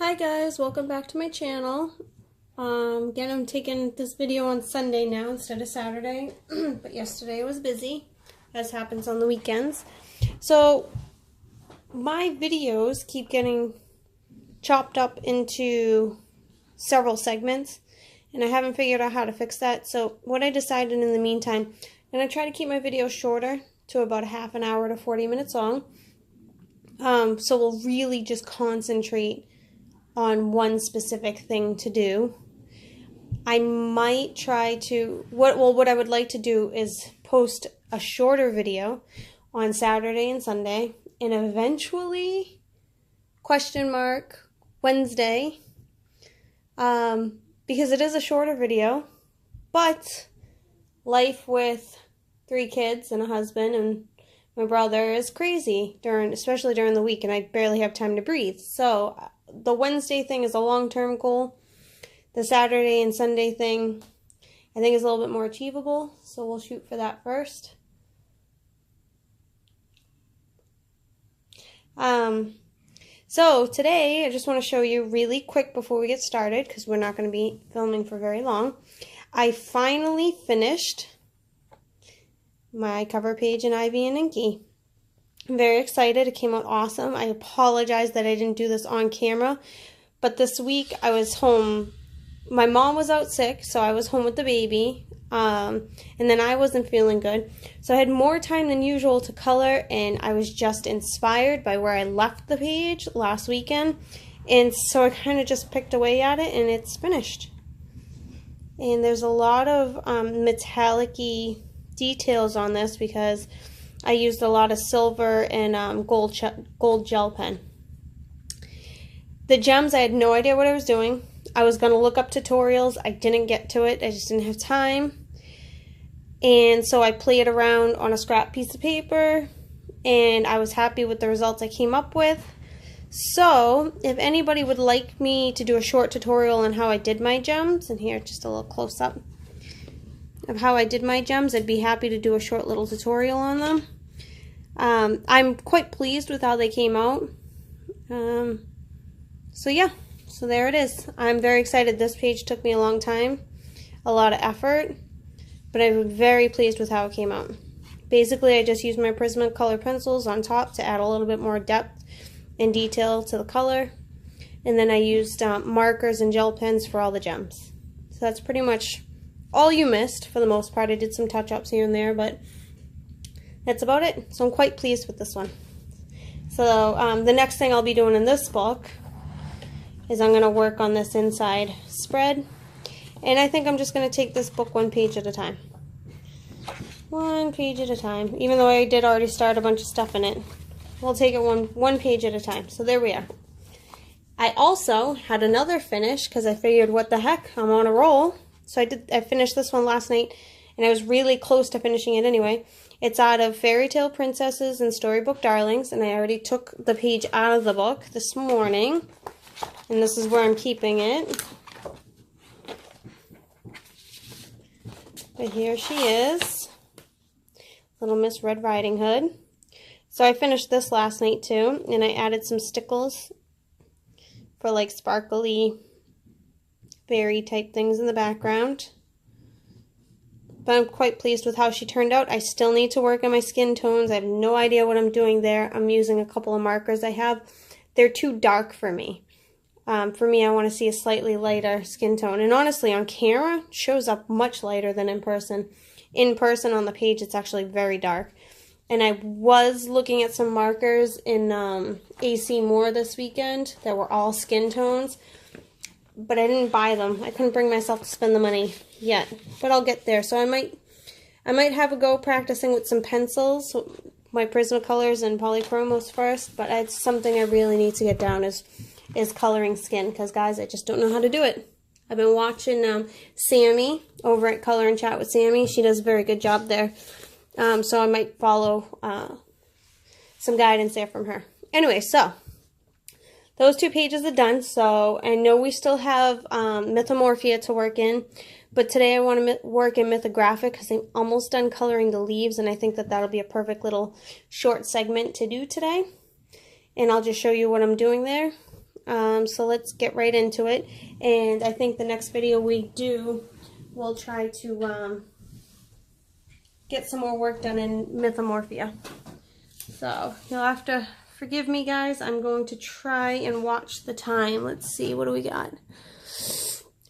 Hi guys, welcome back to my channel. Again, I'm taking this video on Sunday now instead of Saturday, but yesterday I was busy, as happens on the weekends. So my videos keep getting chopped up into several segments, and I haven't figured out how to fix that. So what I decided in the meantime, I'm going to try to keep my videos shorter to about a half an hour to 40 minutes long. So we'll really just concentrate on one specific thing to do. I might try to, what I would like to do is post a shorter video on Saturday and Sunday, and eventually, Wednesday, because it is a shorter video, but life with 3 kids and a husband and my brother is crazy, especially during the week, and I barely have time to breathe. So the Wednesday thing is a long-term goal. The Saturday and Sunday thing, I think, is a little bit more achievable, so we'll shoot for that first. So today, I just want to show you really quick before we get started, because we're not going to be filming for very long. I finally finished my cover page in Ivy and Inky. I'm very excited. It came out awesome. I apologize that I didn't do this on camera, but this week I was home. My mom was out sick, so I was home with the baby, and then I wasn't feeling good. So I had more time than usual to color, and I was just inspired by where I left the page last weekend, and so I kind of just picked away at it, and it's finished. And there's a lot of metallic-y details on this because I used a lot of silver and gold gel pen. The gems, I had no idea what I was doing. I was going to look up tutorials. I didn't get to it. I just didn't have time. And so I played around on a scrap piece of paper, and I was happy with the results I came up with. So if anybody would like me to do a short tutorial on how I did my gems, and here just a little close-up of how I did my gems, I'd be happy to do a short little tutorial on them. I'm quite pleased with how they came out. So yeah, so there it is. I'm very excited. This page took me a long time, a lot of effort, but I'm very pleased with how it came out. Basically, I just used my Prismacolor pencils on top to add a little bit more depth and detail to the color, and then I used markers and gel pens for all the gems. So that's pretty much all you missed for the most part. I did some touch-ups here and there, but that's about it. So I'm quite pleased with this one. So the next thing I'll be doing in this book is I'm going to work on this inside spread, and I think I'm just going to take this book one page at a time. One page at a time, even though I did already start a bunch of stuff in it. We'll take it one page at a time. So there we are. I also had another finish because I figured, what the heck, I'm on a roll. So I finished this one last night, and I was really close to finishing it anyway. It's out of Fairy Tale Princesses and Storybook Darlings, and I already took the page out of the book this morning, and this is where I'm keeping it. But here she is, Little Miss Red Riding Hood. So I finished this last night too, and I added some stickles for like sparkly fairy type things in the background. But I'm quite pleased with how she turned out. I still need to work on my skin tones. I have no idea what I'm doing there. I'm using a couple of markers I have. They're too dark for me. For me, I want to see a slightly lighter skin tone. And honestly, on camera, it shows up much lighter than in person. In person, on the page, it's actually very dark. And I was looking at some markers in AC Moore this weekend that were all skin tones, but I didn't buy them. I couldn't bring myself to spend the money yet, but I'll get there. So I might have a go practicing with some pencils, my Prismacolors and Polychromos first, but it's something I really need to get down is coloring skin, because guys, I just don't know how to do it. I've been watching Sammy over at Color and Chat with Sammy. She does a very good job there. So I might follow some guidance there from her. Anyway, so those 2 pages are done. So I know we still have Mythomorphia to work in, but today I want to work in Mythographic because I'm almost done coloring the leaves, and I think that that'll be a perfect little short segment to do today. And I'll just show you what I'm doing there. So let's get right into it. And I think the next video we do, we'll try to get some more work done in Mythomorphia. So you'll have to forgive me, guys. I'm going to try and watch the time. Let's see, what do we got?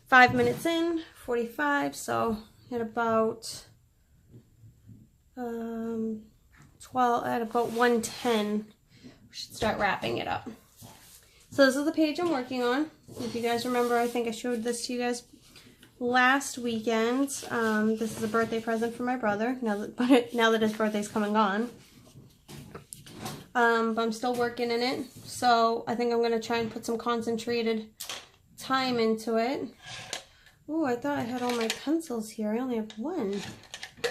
5 minutes in, 45, so at about 12, at about 1:10, we should start wrapping it up. So this is the page I'm working on. If you guys remember, I think I showed this to you guys last weekend. This is a birthday present for my brother, now that his birthday's come and gone. But I'm still working in it, so I think I'm going to try and put some concentrated time into it. Oh, I thought I had all my pencils here. I only have one.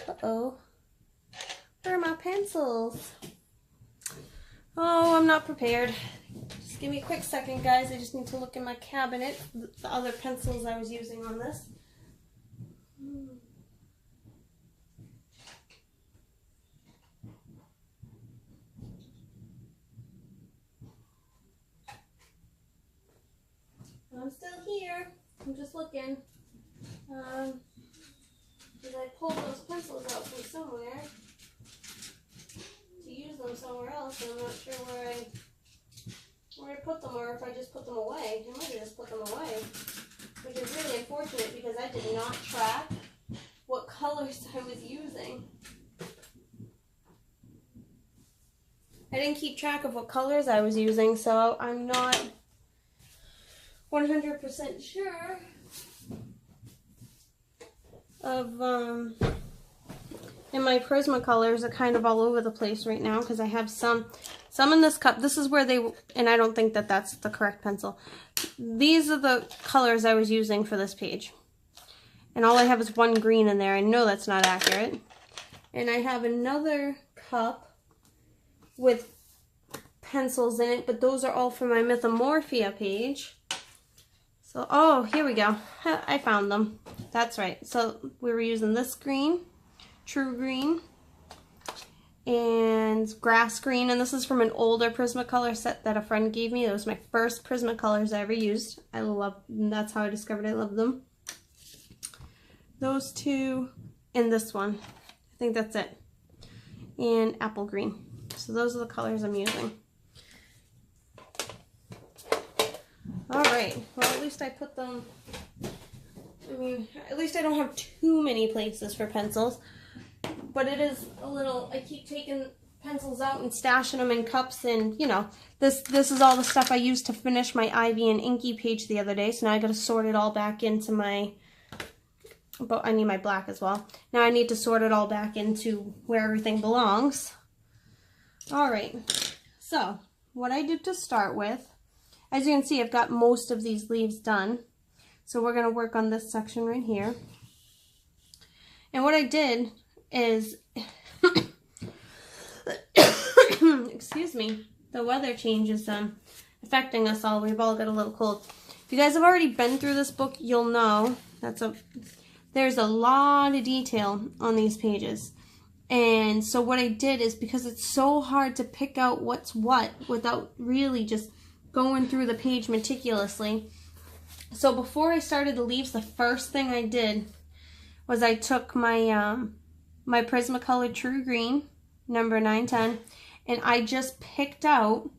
Uh-oh. Where are my pencils? Oh, I'm not prepared. Just give me a quick second, guys. I just need to look in my cabinet, the other pencils I was using on this. I'm still here. I'm just looking. Because I pulled those pencils out from somewhere to use them somewhere else, and I'm not sure where I put them, or if I just put them away. I might have just put them away, which is really unfortunate because I did not track what colors I was using. I didn't keep track of what colors I was using, so I'm not 100% sure of, and my Prismacolors are kind of all over the place right now because I have some in this cup. This is where they, and I don't think that that's the correct pencil. These are the colors I was using for this page. And all I have is one green in there. I know that's not accurate. And I have another cup with pencils in it, but those are all for my Mythomorphia page. So, oh, here we go. I found them. That's right. So we were using this green, true green, and grass green. And this is from an older Prismacolor set that a friend gave me. It was my first Prismacolors I ever used. I love them. That's how I discovered I love them. Those two and this one. I think that's it. And apple green. So those are the colors I'm using. Alright, well at least I put them, at least I don't have too many places for pencils, but it is a little, I keep taking pencils out and stashing them in cups, and you know, this is all the stuff I used to finish my Ivy and Inky page the other day, so now I gotta sort it all back into my, but I need my black as well. Now I need to sort it all back into where everything belongs. Alright, so what I did to start with, as you can see, I've got most of these leaves done. So we're going to work on this section right here. And what I did is, excuse me, the weather change is affecting us all. We've all got a little cold. If you guys have already been through this book, you'll know there's a lot of detail on these pages. And so what I did is, because it's so hard to pick out what's what without really just going through the page meticulously. So before I started the leaves, the first thing I did was I took my my Prismacolor True Green, number 910, and I just picked out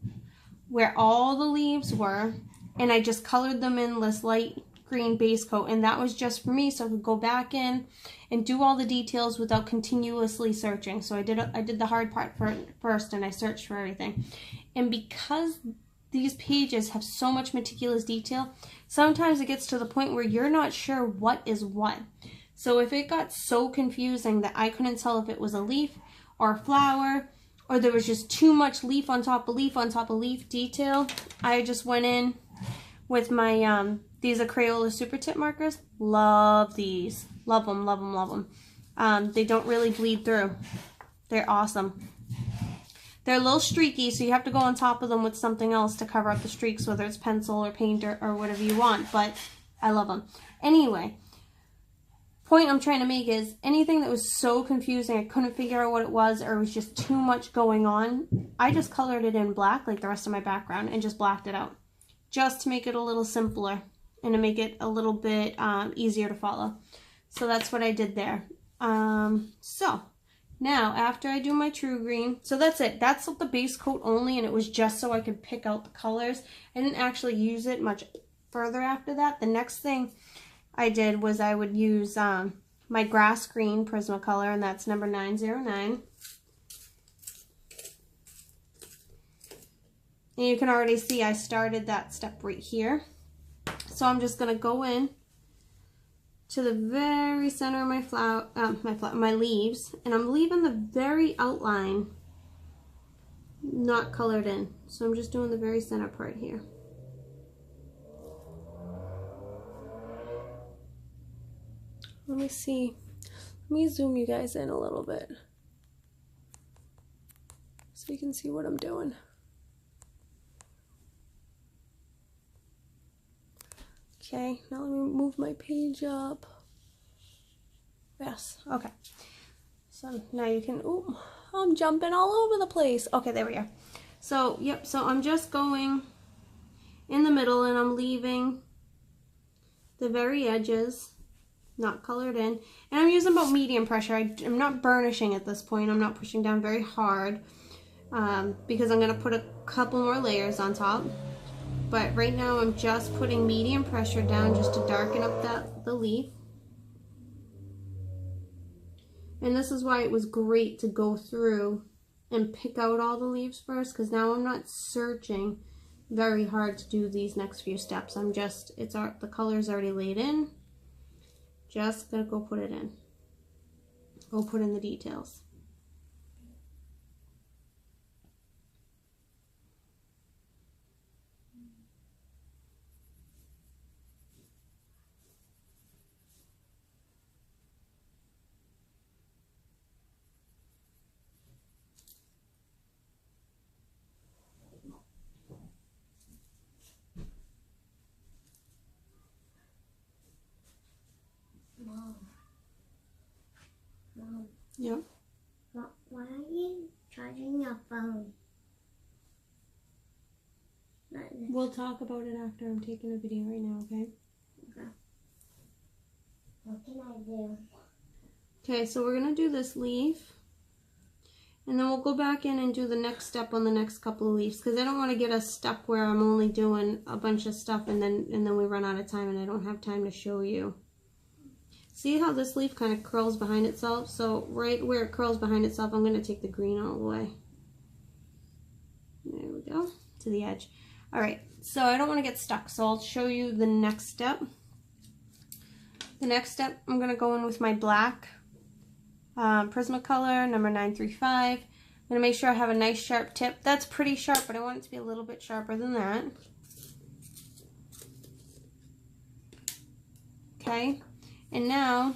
where all the leaves were, and I just colored them in this light green base coat, and that was just for me so I could go back in and do all the details without continuously searching. So I did the hard part first, and I searched for everything. And because these pages have so much meticulous detail, sometimes it gets to the point where you're not sure what is what. So if it got so confusing that I couldn't tell if it was a leaf or a flower, or there was just too much leaf on top of leaf on top of leaf detail, I just went in with my, these are Crayola Super Tip markers. Love these. Love them, love them, love them. They don't really bleed through. They're awesome. They're a little streaky, so you have to go on top of them with something else to cover up the streaks, whether it's pencil or paint or whatever you want, but I love them. Anyway, point I'm trying to make is anything that was so confusing, I couldn't figure out what it was, or it was just too much going on, I just colored it in black like the rest of my background and just blacked it out. just to make it a little simpler and to make it a little bit easier to follow. So that's what I did there. So now after I do my true green, so that's it. That's the base coat only, and it was just so I could pick out the colors. I didn't actually use it much further after that. The next thing I did was I would use my grass green Prismacolor, and that's number 909. And you can already see I started that step right here. So I'm just going to go in to the very center of my leaves, and I'm leaving the very outline not colored in. So I'm just doing the very center part here. Let me see. Let me zoom you guys in a little bit so you can see what I'm doing. Okay, now let me move my page up. Yes, okay. So now you can, ooh, I'm jumping all over the place. Okay, there we are. So, yep, so I'm just going in the middle and I'm leaving the very edges not colored in. And I'm using about medium pressure. I'm not burnishing at this point. I'm not pushing down very hard because I'm going to put a couple more layers on top. But right now I'm just putting medium pressure down just to darken up the leaf. And this is why it was great to go through and pick out all the leaves first, because now I'm not searching very hard to do these next few steps. I'm just, the color's already laid in. Just gonna go put it in. Go put in the details. Mom. Yeah. Why are you charging your phone? We'll talk about it after. I'm taking a video right now, okay? Okay. What can I do? Okay, so we're gonna do this leaf, and then we'll go back in and do the next step on the next couple of leaves, because I don't want to get us stuck where I'm only doing a bunch of stuff and then we run out of time and I don't have time to show you. See how this leaf kind of curls behind itself? So right where it curls behind itself, I'm going to take the green all the way. There we go, to the edge. All right, so I don't want to get stuck, so I'll show you the next step. The next step, I'm going to go in with my black Prismacolor, number 935. I'm going to make sure I have a nice sharp tip. That's pretty sharp, but I want it to be a little bit sharper than that. Okay. And now,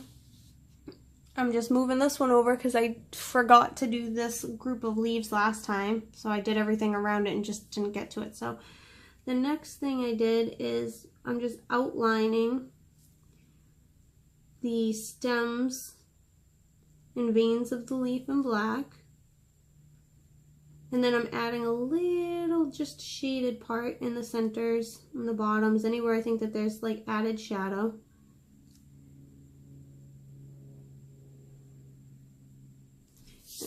I'm just moving this one over because I forgot to do this group of leaves last time. So I did everything around it and just didn't get to it. So the next thing I did is I'm just outlining the stems and veins of the leaf in black. And then I'm adding a little just shaded part in the centers and the bottoms, anywhere I think that there's like added shadow.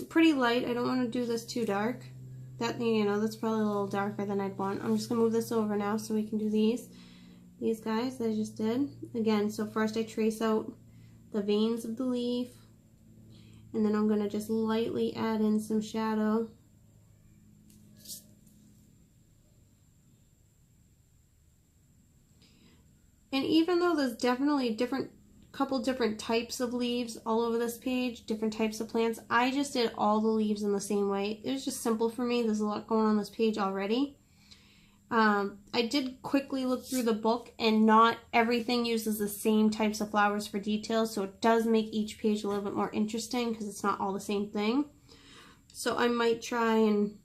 Pretty light. I don't want to do this too dark. That, you know, that's probably a little darker than I'd want. I'm just going to move this over now so we can do these guys that I just did. Again, so first I trace out the veins of the leaf, and then I'm going to just lightly add in some shadow. And even though there's definitely couple different types of leaves all over this page, different types of plants, I just did all the leaves in the same way. It was just simple for me. There's a lot going on this page already. I did quickly look through the book, and not everything uses the same types of flowers for details, so it does make each page a little bit more interesting because it's not all the same thing. So I might try and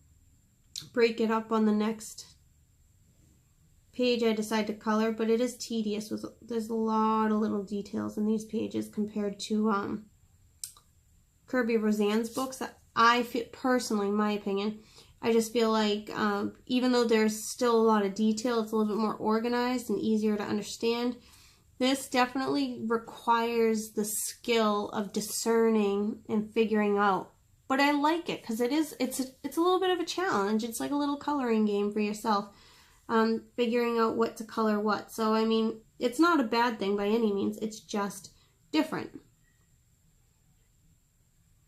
break it up on the next page I decide to color, but it is tedious. There's a lot of little details in these pages compared to Kirby Roseanne's books that I feel, personally, in my opinion, I just feel like even though there's still a lot of detail, it's a little bit more organized and easier to understand. This definitely requires the skill of discerning and figuring out. But I like it because it's a little bit of a challenge. It's like a little coloring game for yourself, figuring out what to color what. So I mean, it's not a bad thing by any means. It's just different.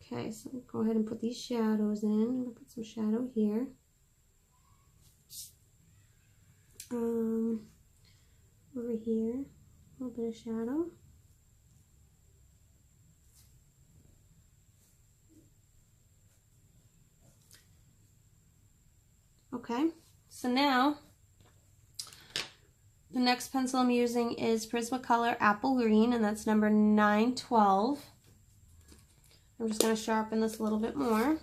Okay, so go ahead and put these shadows in. I'm going to put some shadow here. Over here, a little bit of shadow. Okay, so now the next pencil I'm using is Prismacolor Apple Green, and that's number 912. I'm just going to sharpen this a little bit more.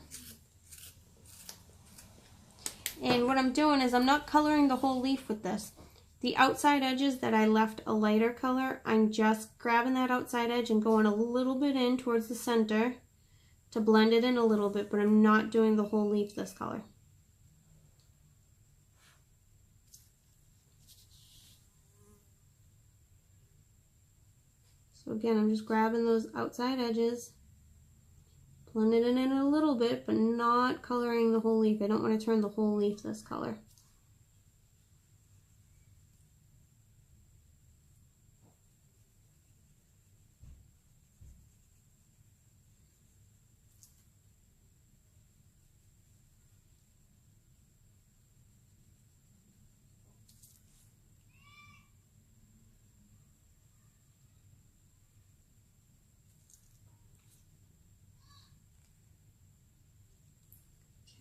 And what I'm doing is I'm not coloring the whole leaf with this. The outside edges that I left a lighter color, I'm just grabbing that outside edge and going a little bit in towards the center to blend it in a little bit, but I'm not doing the whole leaf this color. So again, I'm just grabbing those outside edges, blending it in a little bit, but not coloring the whole leaf. I don't want to turn the whole leaf this color.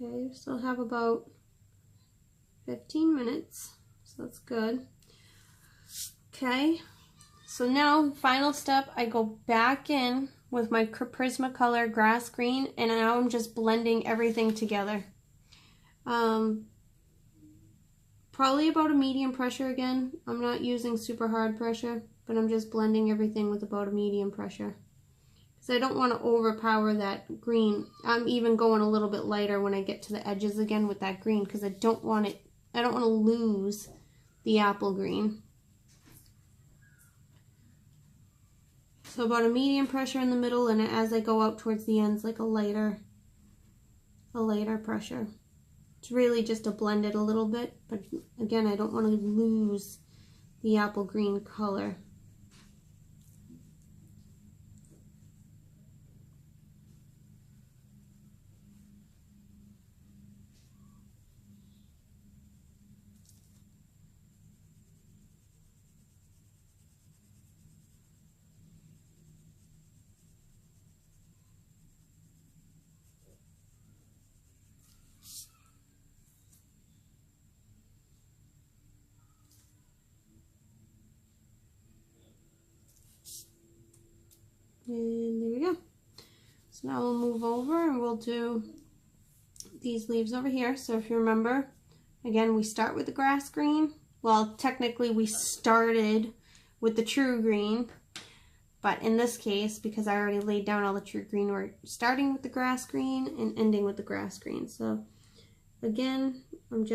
Okay, we still have about 15 minutes, so that's good. Okay, so now, final step, I go back in with my Prismacolor Grass Green, and now I'm just blending everything together. Probably about a medium pressure again. I'm not using super hard pressure, but I'm just blending everything with about a medium pressure. Because I don't want to overpower that green. I'm even going a little bit lighter when I get to the edges again with that green, because I don't want to lose the apple green. So about a medium pressure in the middle, and as I go out towards the ends, like a lighter pressure. It's really just to blend it a little bit, but again, I don't want to lose the apple green color. And there we go. So now we'll move over and we'll do these leaves over here. So if you remember, again, we start with the grass green. Well, technically we started with the true green, but in this case, because I already laid down all the true green, we're starting with the grass green and ending with the grass green. So again, I'm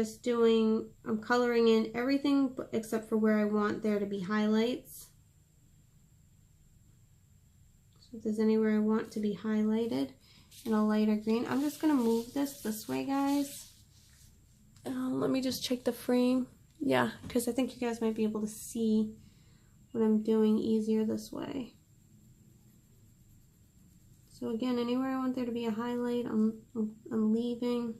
coloring in everything except for where I want there to be highlights. If there's anywhere I want to be highlighted in a lighter green, I'm just going to move this way, guys. Let me just check the frame. Yeah, because I think you guys might be able to see what I'm doing easier this way. So again, anywhere I want there to be a highlight, I'm leaving.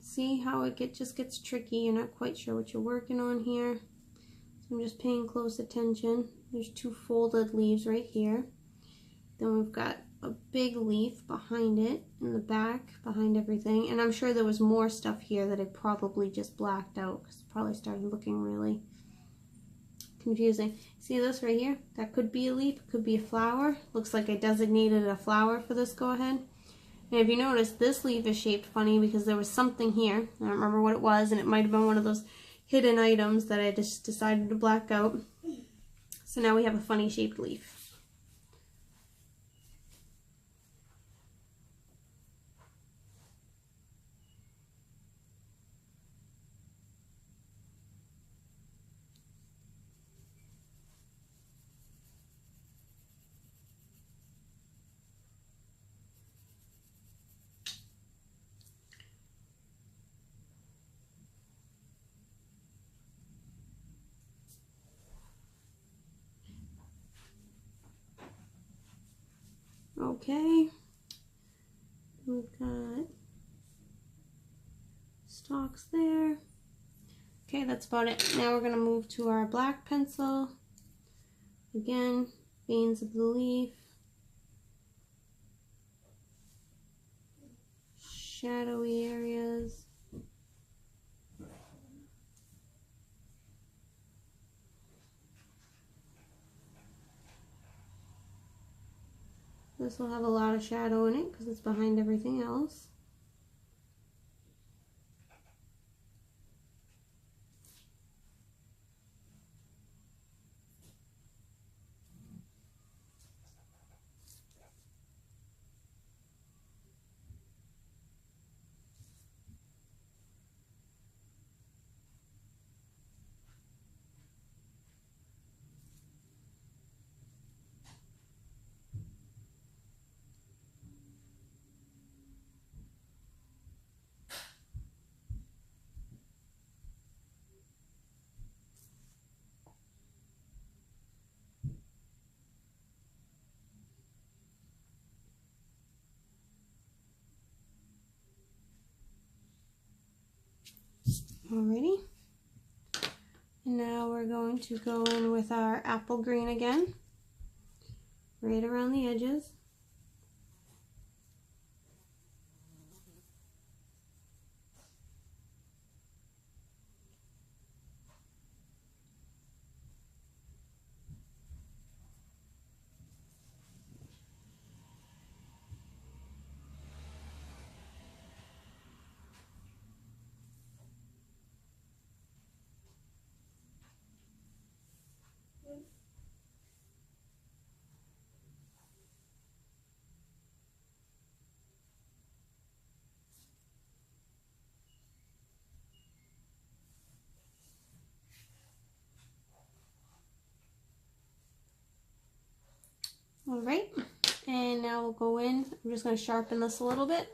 See how it just gets tricky. You're not quite sure what you're working on here. I'm just paying close attention. There's two folded leaves right here. Then we've got a big leaf behind it in the back, behind everything. And I'm sure there was more stuff here that I probably just blacked out because it probably started looking really confusing. See this right here? That could be a leaf, it could be a flower. Looks like I designated a flower for this go ahead. And if you notice, this leaf is shaped funny because there was something here. I don't remember what it was, and it might have been one of those hidden items that I just decided to black out. So now we have a funny shaped leaf. okay. We've got stalks there. Okay, that's about it. Now we're going to move to our black pencil. Again, veins of the leaf. Shadowy areas. This will have a lot of shadow in it because it's behind everything else. Alrighty. And now we're going to go in with our apple green again, right around the edges. All right, and now we'll go in. I'm just going to sharpen this a little bit.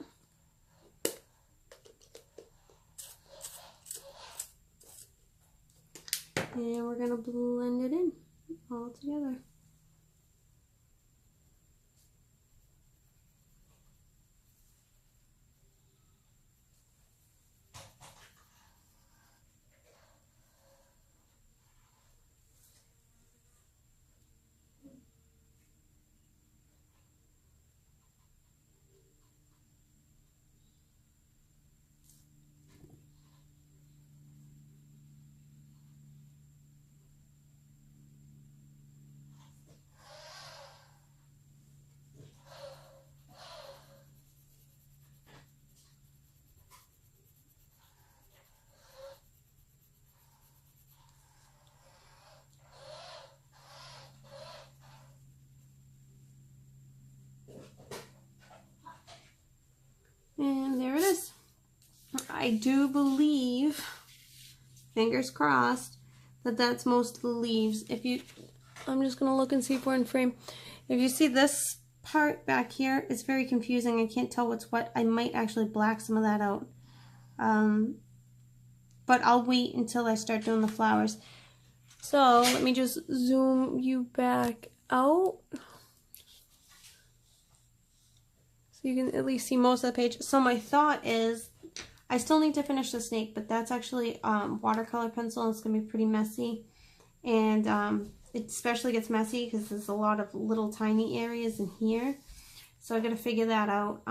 And we're going to blend it in all together. And there it is. I do believe, fingers crossed, that that's most of the leaves. I'm just gonna look and see if we're in frame. If you see this part back here, it's very confusing. I can't tell what's what. I might actually black some of that out. But I'll wait until I start doing the flowers. So let me just zoom you back out, so you can at least see most of the page. So my thought is, I still need to finish the snake, but that's actually watercolor pencil, and it's going to be pretty messy. And it especially gets messy because there's a lot of little tiny areas in here. So I got to figure that out.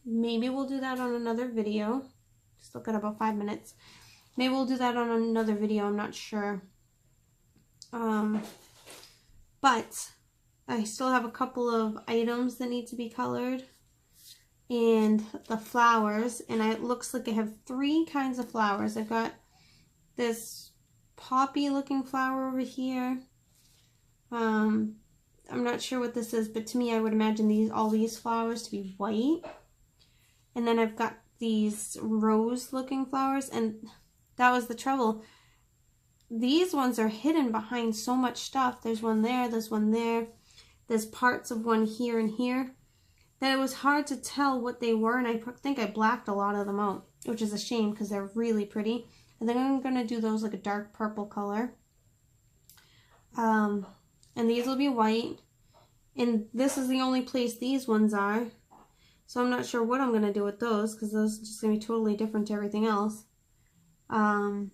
Maybe we'll do that on another video. Still got about 5 minutes. Maybe we'll do that on another video, I'm not sure. But I still have a couple of items that need to be colored. And the flowers, and it looks like I have 3 kinds of flowers. I've got this poppy looking flower over here. I'm not sure what this is, but to me I would imagine all these flowers to be white. And then I've got these rose looking flowers, and that was the trouble. These ones are hidden behind so much stuff. There's one there, there's one there, there's parts of one here and here, that it was hard to tell what they were, and I think I blacked a lot of them out, which is a shame because they're really pretty. And then I'm going to do those like a dark purple color. And these will be white. And this is the only place these ones are. So I'm not sure what I'm going to do with those, because those are just going to be totally different to everything else. But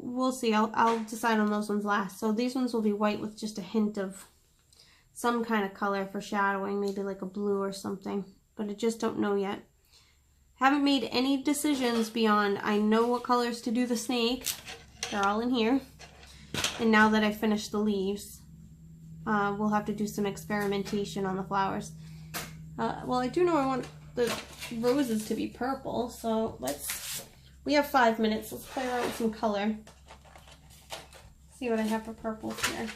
we'll see. I'll decide on those ones last. So these ones will be white with just a hint of some kind of color for shadowing, maybe like a blue or something. But I just don't know yet. Haven't made any decisions beyond I know what colors to do the snake. They're all in here. And now that I finished the leaves, we'll have to do some experimentation on the flowers. Well, I do know I want the roses to be purple, so we have 5 minutes. Let's play around with some color. See what I have for purples here.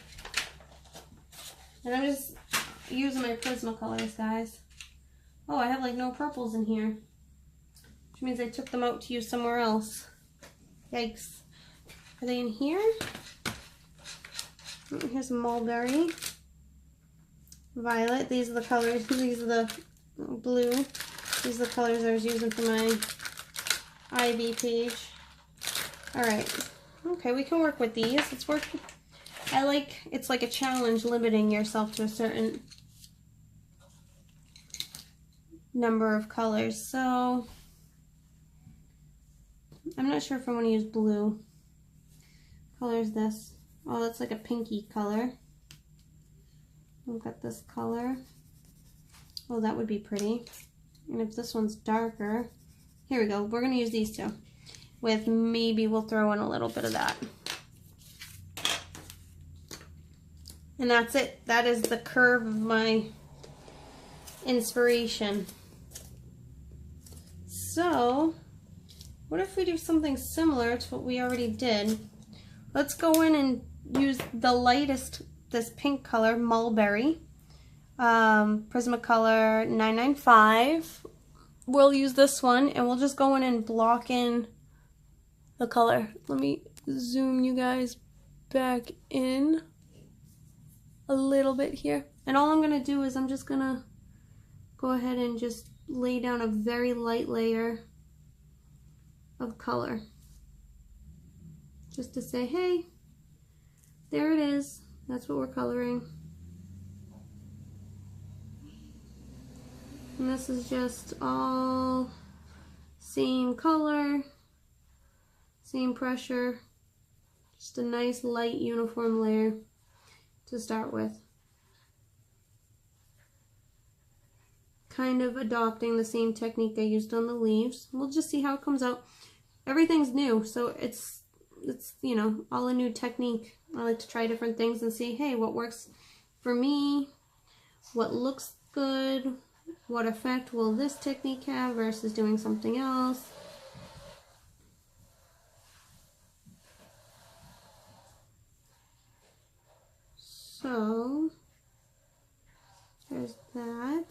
And I'm just using my Prismacolors, guys. Oh, I have like no purples in here, which means I took them out to use somewhere else. Yikes. Are they in here? Oh, here's a mulberry. Violet. These are the colors. These are the blue. These are the colors I was using for my Ivy page. Alright. Okay, we can work with these. Let's work. It's like a challenge limiting yourself to a certain number of colors. So, I'm not sure if I want to use blue. What color is this? Oh, that's like a pinky color. We've got this color. Oh, that would be pretty. And if this one's darker, here we go. We're going to use these two. With maybe we'll throw in a little bit of that. And that's it. That is the curve of my inspiration. So, what if we do something similar to what we already did? Let's go in and use the lightest, this pink color, Mulberry. Prismacolor 995. We'll use this one and we'll just go in and block in the color. Let me zoom you guys back in a little bit here. And all I'm going to do is I'm just going to go ahead and just lay down a very light layer of color. Just to say, hey, there it is. That's what we're coloring. And this is just all same color, same pressure, just a nice light uniform layer to start with. Kind of adopting the same technique I used on the leaves. We'll just see how it comes out. Everything's new, so it's you know, all a new technique. I like to try different things and see, hey, what works for me, what looks good, what effect will this technique have versus doing something else. So, there's that.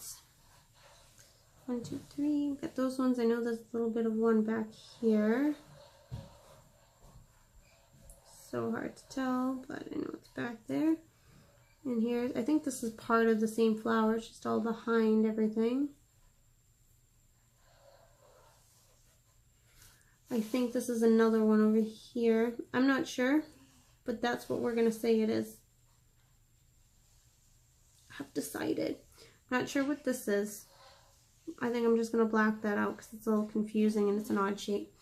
1, 2, 3. We've got those ones. I know there's a little bit of one back here. So hard to tell, but I know it's back there. And here, I think this is part of the same flower, it's just all behind everything. I think this is another one over here. I'm not sure, but that's what we're gonna say it is. I've decided. Not sure what this is. I think I'm just gonna black that out because it's a little confusing and it's an odd shape.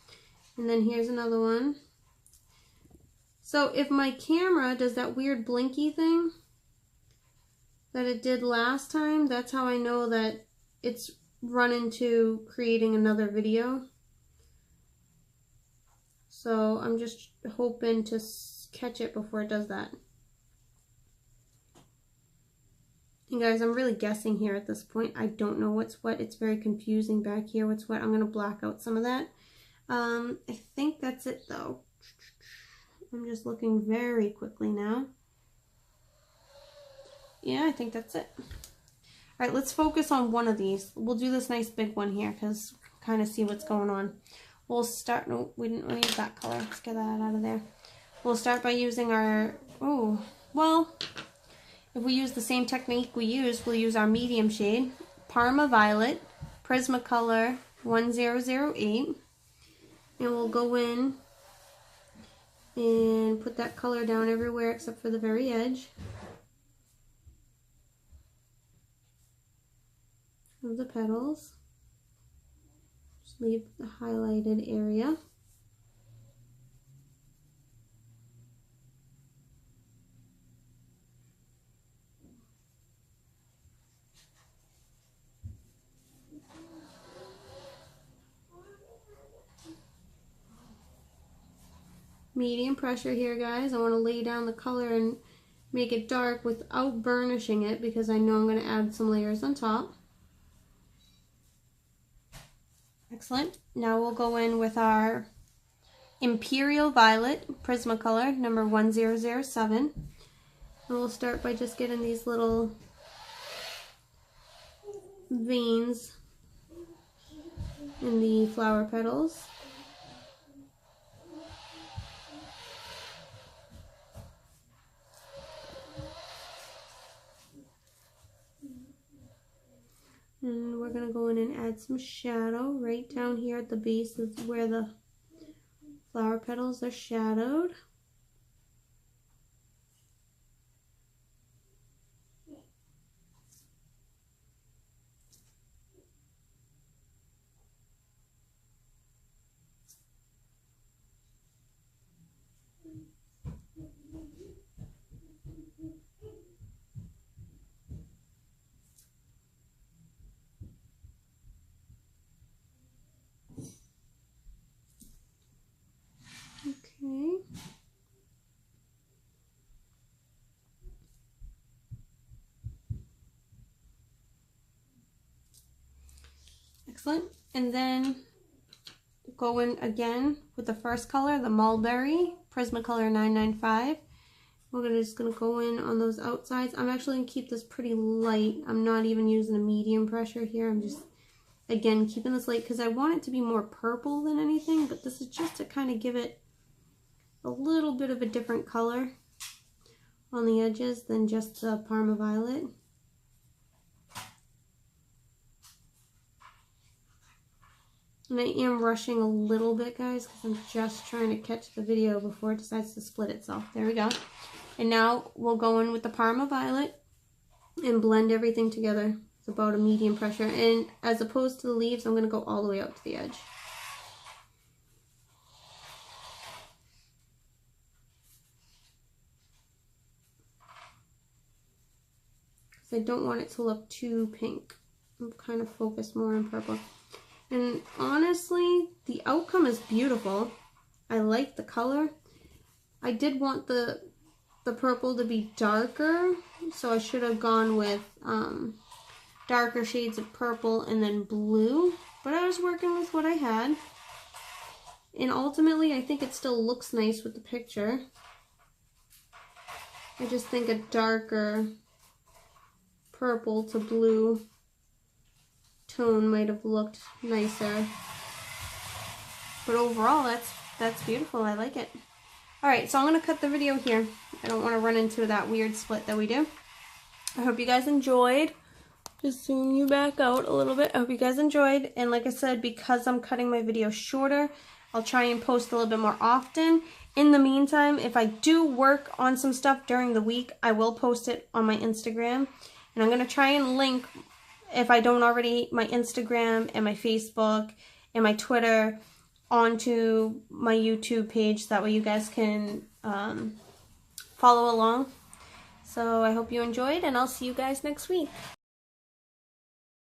And then here's another one. So if my camera does that weird blinky thing that it did last time, that's how I know that it's run into creating another video. So I'm just hoping to catch it before it does that. And guys, I'm really guessing here at this point. I don't know what's what. It's very confusing back here what's what. I'm going to black out some of that. I think that's it though. I'm just looking very quickly now. Yeah, I think that's it. All right, let's focus on one of these. We'll do this nice big one here because kind of see what's going on. We'll start, no, we didn't use that color. Let's get that out of there. We'll start by using our, oh, well, if we use the same technique we used, we'll use our medium shade, Parma Violet, Prismacolor 1008, and we'll go in and put that color down everywhere except for the very edge. of the petals. Just leave the highlighted area. Medium pressure here, guys. I want to lay down the color and make it dark without burnishing it because I know I'm going to add some layers on top. Excellent. Now we'll go in with our Imperial Violet Prismacolor number 1007. And we'll start by just getting these little veins in the flower petals. And we're going to go in and add some shadow right down here at the base is where the flower petals are shadowed. Okay. Excellent. And then go in again with the first color, the Mulberry Prismacolor 995. We're just gonna go in on those outsides. I'm actually gonna keep this pretty light. I'm not even using a medium pressure here. I'm just, again, keeping this light because I want it to be more purple than anything, but this is just to kind of give it a little bit of a different color on the edges than just the Parma Violet. And I am rushing a little bit, guys, because I'm just trying to catch the video before it decides to split itself. There we go. And now we'll go in with the Parma Violet and blend everything together. It's about a medium pressure. And as opposed to the leaves, I'm going to go all the way out to the edge. I don't want it to look too pink. I'm kind of focused more on purple. And honestly, the outcome is beautiful. I like the color. I did want the purple to be darker, so I should have gone with darker shades of purple and then blue. But I was working with what I had. And ultimately, I think it still looks nice with the picture. I just think a darker purple to blue tone might have looked nicer, but overall that's beautiful. I like it. Alright, so I'm going to cut the video here. I don't want to run into that weird split that we do. I hope you guys enjoyed. Just zoom you back out a little bit. I hope you guys enjoyed, and like I said, because I'm cutting my video shorter, I'll try and post a little bit more often. In the meantime, if I do work on some stuff during the week, I will post it on my Instagram. And I'm going to try and link, if I don't already, my Instagram and my Facebook and my Twitter onto my YouTube page. That way you guys can follow along. So I hope you enjoyed, and I'll see you guys next week.